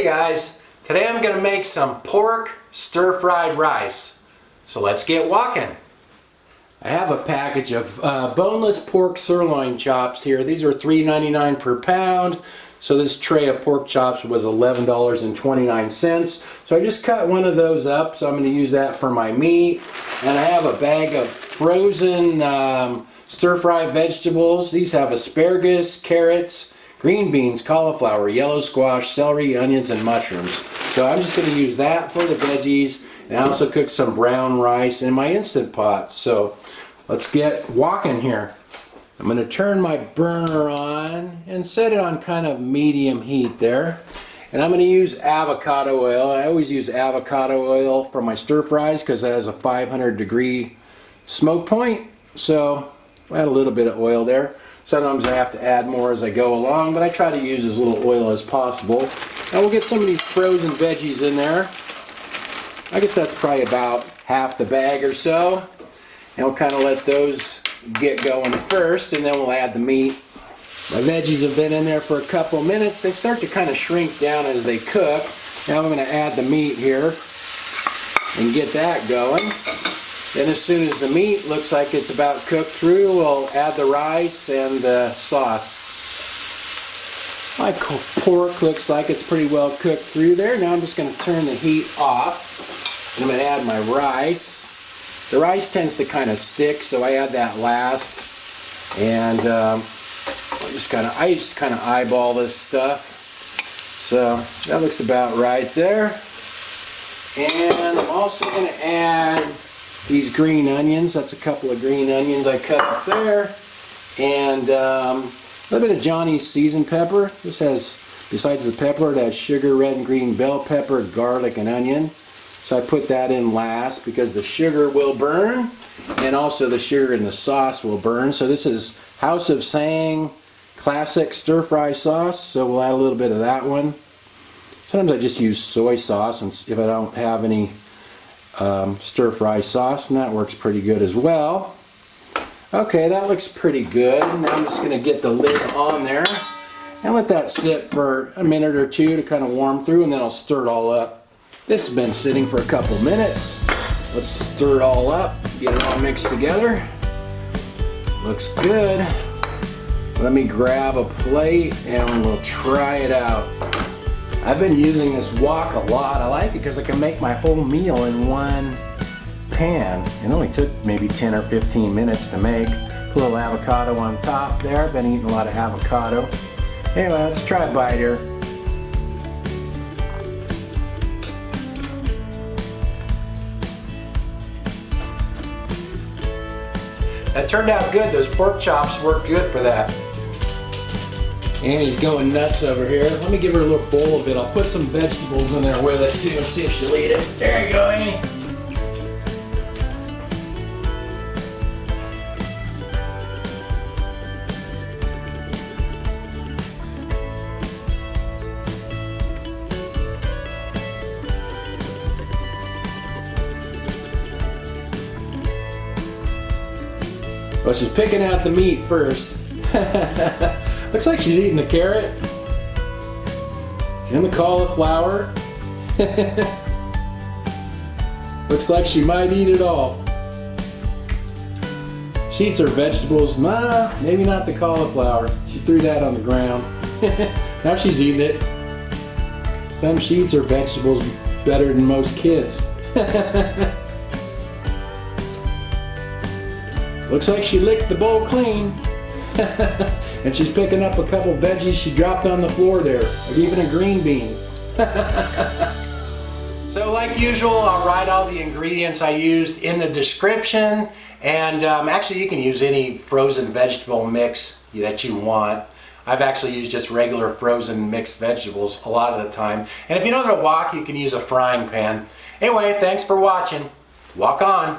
Hey guys, today I'm going to make some pork stir-fried rice. So let's get walking. I have a package of boneless pork sirloin chops here. These are $3.99 per pound. So this tray of pork chops was $11.29. So I just cut one of those up, so I'm going to use that for my meat. And I have a bag of frozen stir-fried vegetables. These have asparagus, carrots, green beans, cauliflower, yellow squash, celery, onions, and mushrooms. So I'm just going to use that for the veggies. And I also cooked some brown rice in my Instant Pot. So let's get walking here. I'm going to turn my burner on and set it on kind of medium heat there. And I'm going to use avocado oil. I always use avocado oil for my stir fries because it has a 500-degree smoke point. So I'll add a little bit of oil there. Sometimes I have to add more as I go along, but I try to use as little oil as possible. Now we'll get some of these frozen veggies in there. I guess that's probably about half the bag or so. And we'll kind of let those get going first, and then we'll add the meat. My veggies have been in there for a couple minutes. They start to kind of shrink down as they cook. Now I'm going to add the meat here and get that going. Then as soon as the meat looks like it's about cooked through, we'll add the rice and the sauce. My pork looks like it's pretty well cooked through there. Now I'm just going to turn the heat off. And I'm going to add my rice. The rice tends to kind of stick, so I add that last. And I just kind of eyeball this stuff. So that looks about right there. And I'm also going to add these green onions. That's a couple of green onions I cut up there. And a little bit of Johnny's seasoned pepper. This has, besides the pepper, it has sugar, red and green bell pepper, garlic, and onion. So I put that in last because the sugar will burn, and also the sugar in the sauce will burn. So this is House of Tsang classic stir-fry sauce. So we'll add a little bit of that one. Sometimes I just use soy sauce if I don't have any stir-fry sauce, and that works pretty good as well. Okay, that looks pretty good. Now I'm just going to get the lid on there and let that sit for a minute or two to kind of warm through, and then I'll stir it all up. This has been sitting for a couple minutes. Let's stir it all up, get it all mixed together. Looks good. Let me grab a plate and we'll try it out. I've been using this wok a lot. I like it because I can make my whole meal in one pan. It only took maybe 10 or 15 minutes to make. Put a little avocado on top there. I've been eating a lot of avocado. Anyway, let's try a bite here. That turned out good. Those pork chops work good for that. Annie's going nuts over here. Let me give her a little bowl of it. I'll put some vegetables in there with it too and see if she'll eat it. There you go, Annie. Well, she's picking out the meat first. Looks like she's eating the carrot and the cauliflower. Looks like she might eat it all. She eats her vegetables. Nah, maybe not the cauliflower. She threw that on the ground. Now she's eating it. Some she eats her vegetables better than most kids. Looks like she licked the bowl clean. And she's picking up a couple veggies she dropped on the floor there, even a green bean. So like usual, I'll write all the ingredients I used in the description. And actually you can use any frozen vegetable mix that you want. I've actually used just regular frozen mixed vegetables a lot of the time. And if you don't know wok, you can use a frying pan. Anyway, thanks for watching. Walk on.